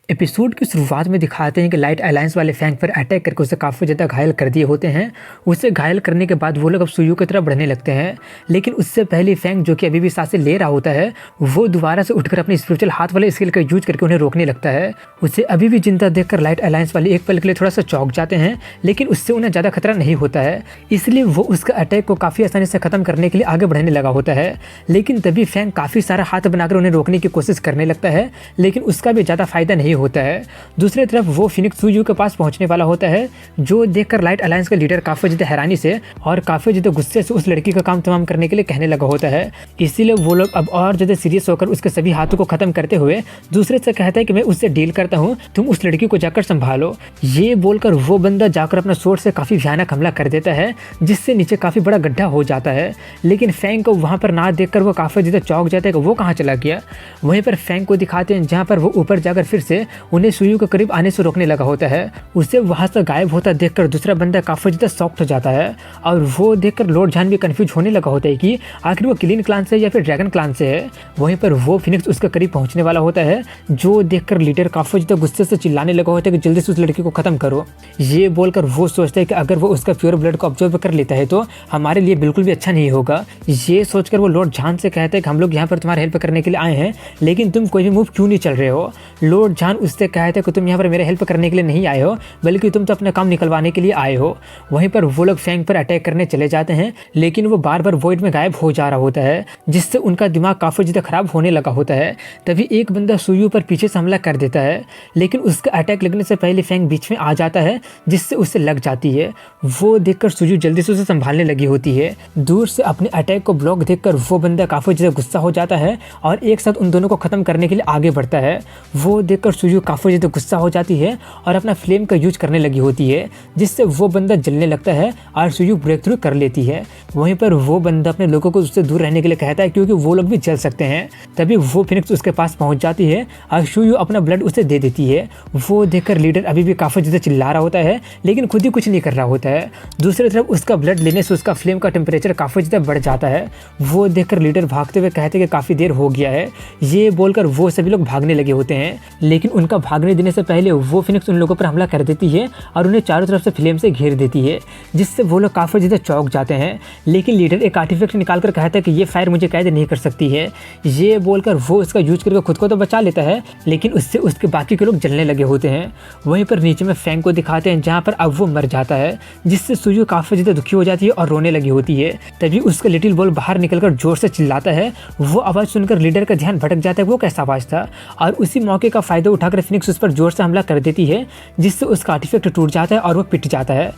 Episode की शुरुआत में दिखाते हैं कि लाइट अलायंस वाले फैंग पर अटैक करके उसे काफ़ी ज़्यादा घायल कर दिए होते हैं। उसे घायल करने के बाद वो लोग अब सुयू की तरफ बढ़ने लगते हैं, लेकिन उससे पहले फैंग जो कि अभी भी सांसें ले रहा होता है वो दोबारा से उठकर अपनी स्पिरिचुअल हाथ वाले स्किल का यूज करके उन्हें रोकने लगता है। उसे अभी भी जिंदा देखकर लाइट अलायंस वाले एक पल के लिए थोड़ा सा चौंक जाते हैं, लेकिन उससे उन्हें ज़्यादा खतरा नहीं होता है, इसलिए वो उसका अटैक को काफ़ी आसानी से ख़त्म करने के लिए आगे बढ़ने लगा होता है। लेकिन तभी फैंग काफ़ी सारा हाथ बनाकर उन्हें रोकने की कोशिश करने लगता है, लेकिन उसका भी ज़्यादा फायदा नहीं होता है। दूसरी तरफ वो फिनिक्स सुयू के पास पहुंचने वाला होता है, जो देखकर लाइट अलायंस का लीडर काफ़ी ज़्यादा हैरानी से और काफ़ी ज़्यादा गुस्से से उस लड़की का काम तमाम करने के लिए कहने लगा होता है। इसीलिए वो लोग अब और ज़्यादा सीरियस होकर उसके सभी हाथों को ख़त्म करते हुए दूसरे से कहता है कि मैं उससे डील करता हूँ, तुम उस लड़की को जाकर संभालो। ये बोलकर वो बंदा जाकर अपना सोर्ड से काफ़ी भयानक हमला कर देता है, जिससे नीचे काफ़ी बड़ा गड्ढा हो जाता है। लेकिन फैंग को वहाँ पर ना देखकर वो काफ़ी ज़्यादा चौंक जाता है कि वो कहाँ चला गया। वहीं पर फैंग को दिखाते हैं जहाँ पर वो ऊपर जाकर फिर से उन्हें सुयू के करीब आने से रोकने लगा होता है। उसे वहां से गायब होता देखकर दूसरा बंदा काफी ज्यादा शॉक्ड हो जाता है, और वो देखकर लॉर्ड जान भी कंफ्यूज होने लगा होता है कि आखिर वो क्लीन क्लान से या फिर ड्रैगन क्लान से है। वहीं पर वो फिनिक्स उसके करीब पहुंचने वाला होता है, जो देखकर लीडर काफी ज्यादा गुस्से से चिल्लाने लगा होता है कि जल्दी से उस लड़की को खत्म करो। ये बोलकर वो सोचता है कि अगर वो उसका प्योर ब्लड को ऑब्जर्व कर लेता है तो हमारे लिए बिल्कुल भी अच्छा नहीं होगा। ये सोचकर वो लॉर्ड जान से कहता है कि हम लोग यहाँ पर तुम्हारी हेल्प करने के लिए आए हैं, लेकिन तुम कोई भी मूव क्यों नहीं चल रहे हो। लॉर्ड जान उससे कहता है कि तुम यहाँ पर मेरे हेल्प करने के लिए नहीं आए हो, बल्कि तुम तो अपना काम निकलवाने के लिए आए हो। वहीं पर वो लोग फैंग पर अटैक करने चले जाते हैं, लेकिन वो बार बार वॉइड में गायब हो जा रहा होता है, जिससे उनका दिमाग काफी ज्यादा खराब होने लगा होता है। तभी एक बंदा सुयू पर पीछे से हमला कर देता है, लेकिन उसका अटैक लगने से पहले फैंग बीच में आ जाता है, जिससे उससे लग जाती है। वो देखकर सुयू जल्दी से उसे संभालने लगी होती है। दूर से अपने अटैक को ब्लॉक देखकर वो बंदा काफी ज्यादा गुस्सा हो जाता है और एक साथ उन दोनों को खत्म करने के लिए आगे बढ़ता है। वो देखकर सुयू काफी ज्यादा गुस्सा हो जाती है और अपना फ्लेम का यूज करने लगी होती है, जिससे वो बंदा जलने लगता है और सुयू ब्रेक थ्रू कर लेती है। वहीं पर वो बंदा अपने लोगों को उससे दूर रहने के लिए कहता है, क्योंकि वो लोग भी जल सकते हैं। तभी वो फिनिक्स उसके पास पहुंच जाती है और सुयू अपना ब्लड उसे दे देती है। वो देखकर लीडर अभी भी काफी ज्यादा चिल्ला रहा होता है, लेकिन खुद ही कुछ नहीं कर रहा होता है। दूसरी तरफ उसका ब्लड लेने से उसका फ्लेम का टेम्परेचर काफी ज्यादा बढ़ जाता है। वो देखकर लीडर भागते हुए कहते हैं कि काफी देर हो गया है। ये बोलकर वो सभी लोग भागने लगे होते हैं, लेकिन उनका भागने देने से पहले वो फिनिक्स उन लोगों पर हमला कर देती है और उन्हें चारों तरफ से फ्लेम से घेर देती है, जिससे वो लोग काफ़ी ज़्यादा चौंक जाते हैं। लेकिन लीडर एक आर्टिफैक्ट निकालकर कहता है कि ये फायर मुझे कैद नहीं कर सकती है। ये बोलकर वो इसका यूज करके खुद को तो बचा लेता है, लेकिन उससे उसके बाकी के लोग जलने लगे होते हैं। वहीं पर नीचे में फैंग को दिखाते हैं, जहाँ पर अब वो मर जाता है, जिससे सुयू काफ़ी ज़्यादा दुखी हो जाती है और रोने लगी होती है। तभी उसका लिटिल बॉल बाहर निकलकर जोर से चिल्लाता है। वो आवाज़ सुनकर लीडर का ध्यान भटक जाता है वो कैसा आवाज़ था, और उसी मौके का फायदा उठाकर फिनिक्स उस पर जोर से हमला कर देती है, जिससे उसका आर्टिफैक्ट टूट जाता है और वो पिट जाता है।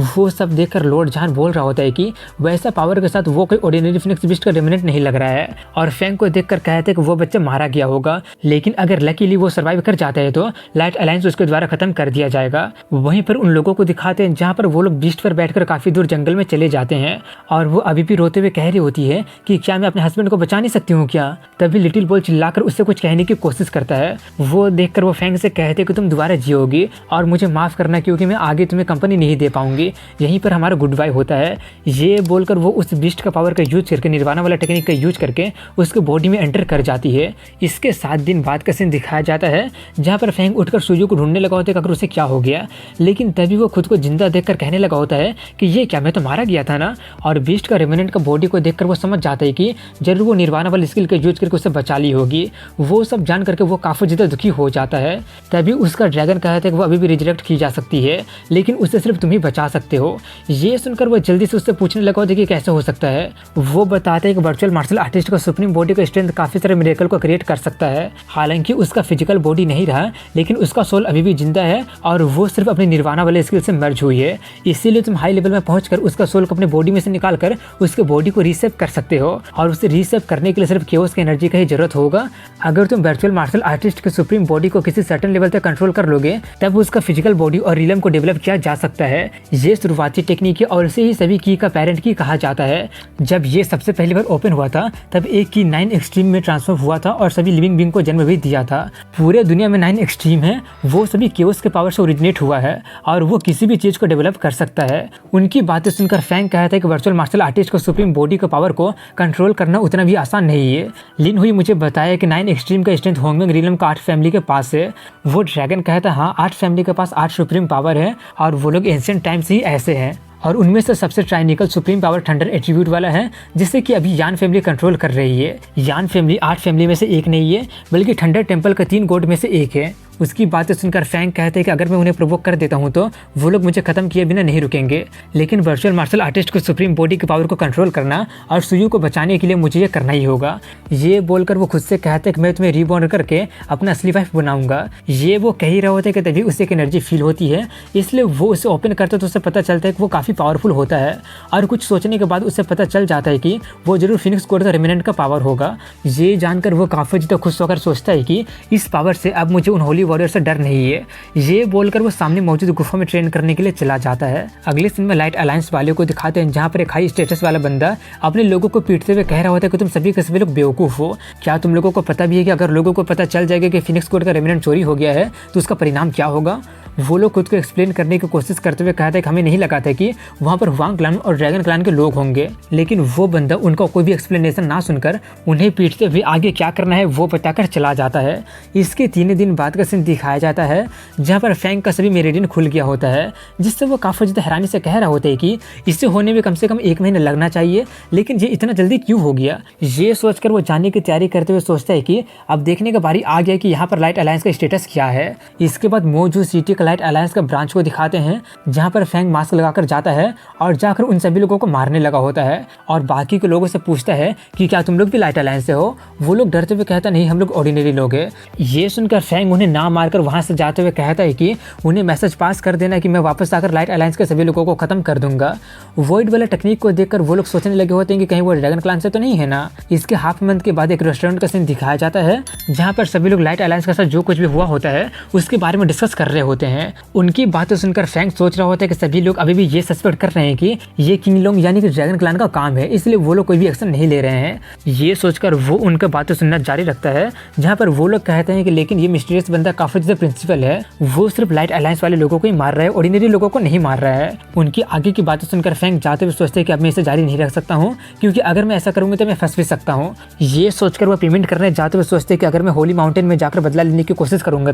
वो सब देखकर लॉर्ड जान बोल रहा होता है कि वैसा पावर के साथ वो कोई ऑर्डिनरी फिनिक्स बीस्ट का रेमिनेंट नहीं लग रहा है, और फैंग को देखकर कहते हैं कि वो बच्चा मारा गया होगा, लेकिन अगर लकीली वो सर्वाइव कर जाता है तो लाइट अलायंस उसके द्वारा खत्म कर दिया जाएगा। वहीं पर उन लोगों को दिखाते हैं जहाँ पर वो लोग बीस्ट पर बैठकर काफी दूर जंगल में चले जाते हैं, और वो अभी भी रोते हुए कह रही होती है कि क्या मैं अपने हस्बैंड को बचा नहीं सकती हूँ क्या। तभी लिटिल बॉल चिल्लाकर उससे कुछ कहने की कोशिश करता है। वो देखकर वो फैंग से कहते कि तुम दोबारा जियोगी और मुझे माफ करना, क्योंकि मैं आगे तुम्हें कंपनी नहीं दे पाऊंगी। यहीं पर हमारा गुड बाय होता है। ये बोलकर वो उस बीस्ट का पावर का यूज करके, निर्वाणा वाला टेक्निक का यूज करके उसके बॉडी में एंटर कर जाती है। इसके 7 दिन बाद का सीन दिखाया जाता है, जहाँ पर फैंग उठकर सुयू को ढूंढने लगा होता है अगर उसे क्या हो गया, लेकिन तभी वो खुद को जिंदा देखकर कहने लगा होता है कि ये क्या, मैं तो मारा गया था ना। और बीस्ट का रेमिनेंट का बॉडी को देखकर वो समझ जाता है कि जरूर वो निर्वाणा वाली स्किल का यूज करके उसे बचा ली होगी। वो सब जान करके वो काफी ज्यादा दुखी हो जाता है। तभी उसका ड्रैगन कहता है कि वो अभी भी रिजेक्ट की जा सकती है, लेकिन उसे सिर्फ तुम ही बचा सकते हो। ये सुनकर वो जल्दी से उससे पूछने लगा होता है कि कैसे हो सकता है। वो बताते हैं कि वर्चुअल मार्शल आर्टिस्ट का सुप्रीम बॉडी का स्ट्रेंथ काफी सारे मिरेकल को क्रिएट कर सकता है। हालांकि उसका फिजिकल बॉडी नहीं रहा, लेकिन उसका सोल अभी भी जिंदा है, और वो सिर्फ अपनी निर्वाणा वाले स्किल से मर्ज हुई है। इसीलिए तुम हाई लेवल में पहुंचकर उसका सोल को अपने बॉडी में से निकालकर उसके बॉडी को रीसेट कर सकते हो, और उसे रीसेट करने के लिए सिर्फ केओस की एनर्जी का ही जरूरत होगा। अगर तुम वर्चुअल मार्शल आर्टिस्ट के सुप्रीम बॉडी को किसी सर्टेन लेवल तक कंट्रोल कर लोगे, तब उसका फिजिकल बॉडी और रिलम को डेवलप किया जा सकता है। ये शुरुआती टेक्निक है और इसे ही सभी की का पेरेंट की कहा जाता है। जब ये सबसे पहली बार ओपन हुआ था, तब एक की 9 एक्सट्रीम में ट्रांसफॉर्म हुआ था और सभी लिविंग बीइंग को जन्म भी दिया था। पूरे दुनिया में 9 एक्सट्रीम है, वो सभी केओस के पावर से ओरिजिनेट हुआ है, और वो किसी भी चीज को डेवलप कर सकता है। उनकी बातें सुनकर फैंग कहता है कि वर्चुअल मार्शल आर्टिस्ट को सुप्रीम बॉडी के पावर को कंट्रोल करना उतना भी आसान नहीं है। लिन हुई मुझे बताया कि 9 एक्सट्रीम का स्ट्रेंथ होंगमेंग रिलम का 8 फैमिली के पास पास से। वो ड्रैगन कहता है हाँ, 8 फैमिली के पास 8 सुप्रीम पावर है और वो लोग एंशिएंट टाइम से ही ऐसे हैं और उनमें से सबसे ट्राइनिकल सुप्रीम पावर थंडर एट्रीब्यूट वाला है, जिससे कि अभी यान फैमिली कंट्रोल कर रही है। यान फैमिली 8 फैमिली में से एक नहीं है, बल्कि थंडर टेंपल का 3 गॉड में से एक है। उसकी बातें सुनकर फैंग कहते हैं कि अगर मैं उन्हें प्रोवोक कर देता हूं तो वो लोग मुझे खत्म किए बिना नहीं रुकेंगे, लेकिन वर्चुअल मार्शल आर्टिस्ट को सुप्रीम बॉडी की पावर को कंट्रोल करना और सुयू को बचाने के लिए मुझे ये करना ही होगा। ये बोलकर वो खुद से कहते हैं कि मैं तुम्हें रीबॉर्न करके अपना असली वाइफ बनाऊंगा। ये वो कह ही रहे होते कि तभी उसे एक एनर्जी फील होती है, इसलिए वो उसे ओपन करता तो उसे पता चलता है कि वो काफ़ी पावरफुल होता है और कुछ सोचने के बाद उसे पता चल जाता है कि वो जरूर फिनिक्स गॉड का रेमिनेंट का पावर होगा। ये जानकर वो काफ़ी ज़्यादा खुश होकर सोचता है कि इस पावर से अब मुझे उन होली वॉरियर से डर नहीं है। ये बोलकर वो सामने मौजूद गुफा में ट्रेन करने के लिए चला जाता है। अगले सीन में लाइट अलायंस वाले को दिखाते हैं, जहाँ पर एक हाई स्टेटस वाला बंदा अपने लोगों को पीटते हुए कह रहा होता है कि तुम सभी के सभी लोग बेवकूफ़ हो। क्या तुम लोगों को पता भी है कि अगर लोगों को पता चल जाएगा कि फिनिक्स गॉड का रेमिनेंट चोरी हो गया है तो उसका परिणाम क्या होगा। वो लोग खुद को एक्सप्लेन करने की कोशिश करते हुए कहते हैं कि हमें नहीं लगा था कि वहाँ पर हुआंग क्लान और ड्रैगन क्लान के लोग होंगे, लेकिन वो बंदा उनका कोई भी एक्सप्लेनेशन ना सुनकर उन्हें पीटते हुए आगे क्या करना है वो बताकर चला जाता है। इसके 3 दिन बाद का सीन दिखाया जाता है, जहाँ पर फैंग का सभी मेरिडियन खुल गया होता है, जिससे वो काफ़ी ज़्यादा हैरानी से कह रहा होता है कि इससे होने में कम से कम 1 महीना लगना चाहिए, लेकिन ये इतना जल्दी क्यों हो गया। ये सोचकर वो जाने की तैयारी करते हुए सोचता है कि अब देखने का बारी आ गया कि यहाँ पर लाइट अलायंस का स्टेटस क्या है। इसके बाद मोजू सिटी का लाइट अलायंस का ब्रांच को दिखाते हैं, जहाँ पर फैंग मास्क लगाकर जाता है और जाकर उन सभी लोगों को मारने लगा होता है और बाकी के लोगों से पूछता है कि क्या तुम लोग भी लाइट अलायंस से हो। वो लोग डरते हुए कहता नहीं, हम लोग ऑर्डिनरी लोग हैं। ये सुनकर फैंग उन्हें ना मारकर वहाँ से जाते हुए कहता है कि उन्हें मैसेज पास कर देना कि मैं वापस आकर लाइट अलायंस के सभी लोगों को खत्म कर दूंगा। वॉइड वाला टेक्निक को देखकर वो लोग सोचने लगे होते हैं कि कहीं वो ड्रैगन क्लान से तो नहीं है ना। इसके हाफ मंथ के बाद एक रेस्टोरेंट का सीन दिखाया जाता है, जहाँ पर सभी लोग लाइट अलायंस के साथ जो कुछ भी हुआ होता है उसके बारे में डिस्कस कर रहे होते हैं। उनकी बातें सुनकर फैंग सोच रहा होता है कि सभी लोग अभी भी ये सस्पेक्ट कर रहे हैं कि ये किंग लोंग यानी कि ड्रैगन क्लान का काम है, इसलिए वो लोग कोई भी एक्शन नहीं ले रहे हैं। ये सोचकर वो उनके बातें सुनना जारी रखता है, जहाँ पर वो लोग कहते हैं कि लेकिन ये मिस्टीरियस बंदा काफी ज्यादा प्रिंसिपल है, वो सिर्फ लाइट अलायंस वाले लोगों को ही मार रहा है, ऑर्डिनरी लोगों को नहीं मार रहा है। उनकी आगे की बातें सुनकर फैंग जाते हुए सोचते हैं कि अब मैं इसे जारी नहीं रख सकता हूँ, क्योंकि अगर मैं ऐसा करूंगा तो मैं फंस भी सकता हूँ। ये सोचकर वो पेमेंट करने जाते हुए सोचते हैं कि अगर मैं होली माउंटेन में जाकर बदला लेने की कोशिश करूंगा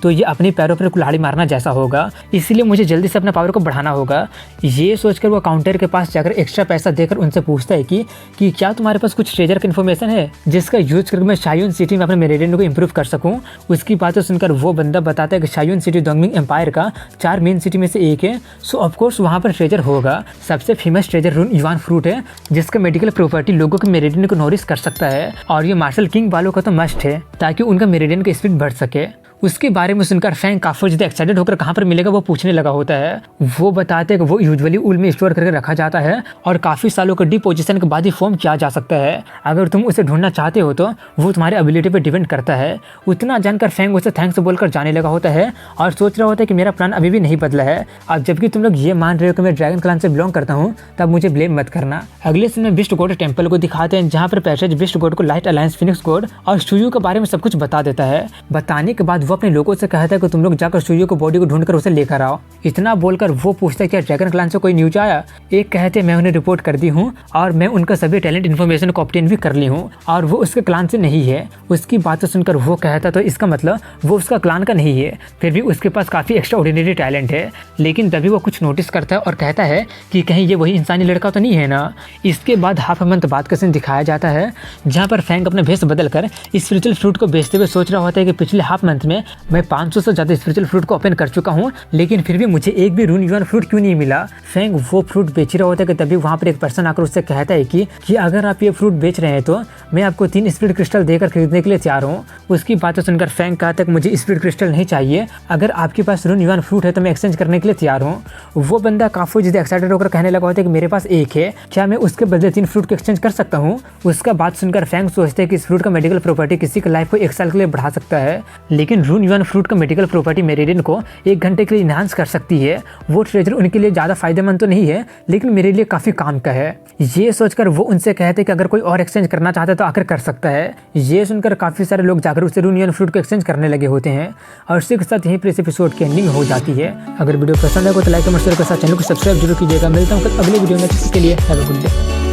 तो ये अपने पैरों पर कुल्हाड़ी मारना जैसा होगा, इसलिए मुझे जल्दी से अपना पावर को बढ़ाना होगा। ये सोचकर वो काउंटर के पास जाकर एक्स्ट्रा पैसा देकर उनसे पूछता है कि क्या तुम्हारे पास कुछ ट्रेजर की इन्फॉर्मेशन है जिसका यूज करके मैं शायून सिटी में अपने मेरिडियन को इंप्रूव कर सकूं। उसकी बातें सुनकर वो बंदा बताता है कि शायून सिटी डोंगमिंग एम्पायर का 4 मेन सिटी में से एक है, सो ऑफकोर्स वहाँ पर ट्रेजर होगा। सबसे फेमस ट्रेजर रून युआन फ्रूट है, जिसका मेडिकल प्रॉपर्टी लोगों के मेरिडियन को नोरिश कर सकता है और ये मार्शल किंग वालों का तो मस्ट है ताकि उनका मेरिडियन का स्पीड बढ़ सके। उसके बारे में सुनकर फैंग काफी ज्यादा एक्साइटेड होकर कहाँ पर मिलेगा वो पूछने लगा होता है। वो बताते हैं कि वो यूजुअली उल में स्टोर करके रखा जाता है और काफी सालों के डिपोजिशन के बाद ही फॉर्म किया जा सकता है। अगर तुम उसे ढूंढना चाहते हो तो वो तुम्हारे एबिलिटी पे डिपेंड करता है। उतना जानकर फैंग उसे थैंक्स बोलकर जाने लगा होता है और सोच रहा होता है कि मेरा प्लान अभी भी नहीं बदला है। अब जबकि तुम लोग ये मान रहे हो कि मैं ड्रैगन क्लान से बिलोंग करता हूँ, तब मुझे ब्लेम मत करना। अगले सीन में बिस्ट गॉड टेंपल को दिखाते हैं, जहाँ पर पैसेज बिस्ट गॉड को लाइट अलायंस, फिनिक्स गॉड और शुयू के बारे में सब कुछ बता देता है। बताने के बाद वो अपने लोगों से कहता है कि तुम लोग जाकर शुयू को बॉडी को ढूंढकर उसे लेकर आओ। इतना बोलकर वो पूछता है क्या ड्रैगन क्लान से कोई न्यूज आया। एक कहते मैं उन्हें रिपोर्ट कर दी हूँ और मैं उनका सभी टैलेंट इन्फॉर्मेशन को ऑब्टेन भी कर ली हूँ और वो उसके क्लान से नहीं है। उसकी बातें सुनकर वो कहता तो इसका मतलब वो उसका क्लान का नहीं है, फिर भी उसके पास काफी एक्स्ट्रा ऑर्डिनरी टैलेंट है। लेकिन तभी वो कुछ नोटिस करता है और कहता है कि कहीं ये वही इंसानी लड़का तो नहीं है ना। इसके बाद हाफ मंथ बाद का सीन दिखाया जाता है, जहाँ पर फैंग अपने भेष बदलकर स्पिरिचुअल फ्रूट को बेचते हुए सोच रहा होता है कि पिछले हाफ मंथ में मैं 500 से ज्यादा स्पिरिचुअल फ्रूट को ओपन कर चुका हूँ, लेकिन फिर भी मुझे एक भी रून युआन फ्रूट क्यों नहीं मिला। फैंग वो फ्रूट बेच रहा होता है कि तभी वहाँ पर एक पर्सन आकर उससे कहता है कि अगर आप ये फ्रूट बेच रहे हैं तो मैं आपको 3 स्पिरिट क्रिस्टल देकर खरीदने के लिए तैयार हूँ। उसकी बातें सुनकर फैंग कहता है कि मुझे स्पिरिट क्रिस्टल नहीं चाहिए, अगर आपके पास रून युआन फ्रूट है तो मैं एक्सचेंज करने के लिए तैयार हूँ। वो बंदा काफी ज्यादा एक्साइटेड होकर कहने लगा होता है कि मेरे पास एक है, क्या मैं उसके बदले 3 फ्रूट को एक्सचेंज कर सकता हूँ। उसका बात सुनकर फैंग सोचते हैं कि इस फ्रूट का मेडिकल प्रॉपर्टी किसी की लाइफ को 1 साल के लिए बढ़ा सकता है, लेकिन रून युआन फ्रूट का मेडिकल प्रॉपर्टी मेरिडियन को 1 घंटे के लिए इनहांस कर सकती है। वो ट्रेजर उनके लिए ज़्यादा फायदेमंद तो नहीं है, लेकिन मेरे लिए काफ़ी काम का है। ये सोचकर वो उनसे कहते कि अगर कोई और एक्सचेंज करना चाहता है तो आकर कर सकता है। ये सुनकर काफ़ी सारे लोग जाकर उससे रून युआन फ्रूट को एक्सचेंज करने लगे होते हैं और इसी के साथ यहीं पर इस एपिसोड की एंडिंग हो जाती है। अगर वीडियो पसंद है तो लाइक कमेंट शेयर के साथ चैनल को सब्सक्राइब जरूर कीजिएगा। मिलता हूँ अगले वीडियो में, किसी के लिए हैव अ गुड डे।